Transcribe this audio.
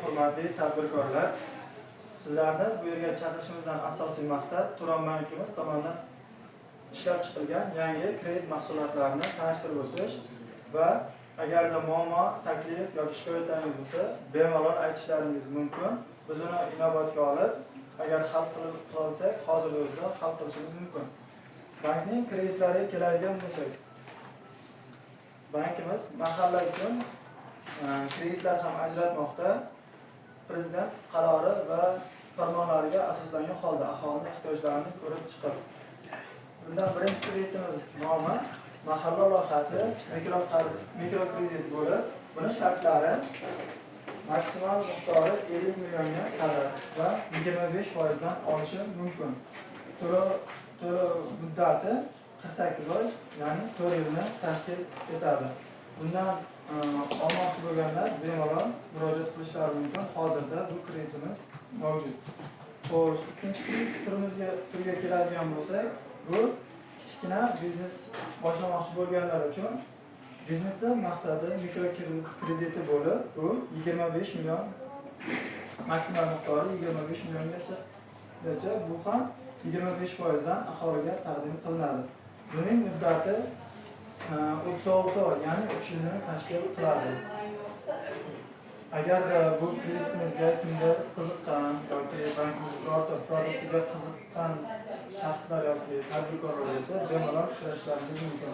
hurmatli tadbirkorlar, sizlarni bu yerga chaqirishimizdan asosiy maqsad Turon bankimiz tomonidan ishlab chiqilgan yangi kredit mahsulotlarini tanishtirib o'tish va agarda muammo, taklif yoki shikoyatlaringiz bo'lsa, bemalol aytishlaringiz mumkin. Biz uni inobatga olib, agar hal qilsak, hozir o'zida hal qilishimiz mumkin. Bankning kreditlariga keladigan bo'lsak, bankimiz mahalla uchun kreditlar ham ajratmoqda. Prezident qarori va farmonlariga asoslangan holda aholi ehtiyojlarini ko'rib chiqib. Bundan birinchi kreditimiz nomi mahalla loyihasi mikrokredit bo'lib, buni shartlari maksimal miqdori 50 millionga qadar va 25% dan olishi mumkin. To'lov muddati 48 oy, ya'ni 4 yilni tashkil etadi. Bundan olmoqchi bo'lganlar bemalol murojaat qilishlari mumkin. Hozirda bu kreditimiz mavjud. Xo'sh, ikkinchi kredit turiga keladigan bo'lsak, bu kichkina biznes boshlamoqchi bo'lganlar uchun biznesning maqsadi mikrokrediti bo'lib, bu 25 million maksimal miqdori 25 milliongacha, bu ham 25% dan aholiga taqdim qilinadi. Buning muddati 36 oy, ya'ni 3 yilni tashkil qiladi. Agarda bu kreditimizga kimdir qiziqqan yoki bankimiz birorta produktiga qiziqqan shaxslar yoki tadbirkorlar bo'lsa, bemalol uchrashishlaringiz mumkin.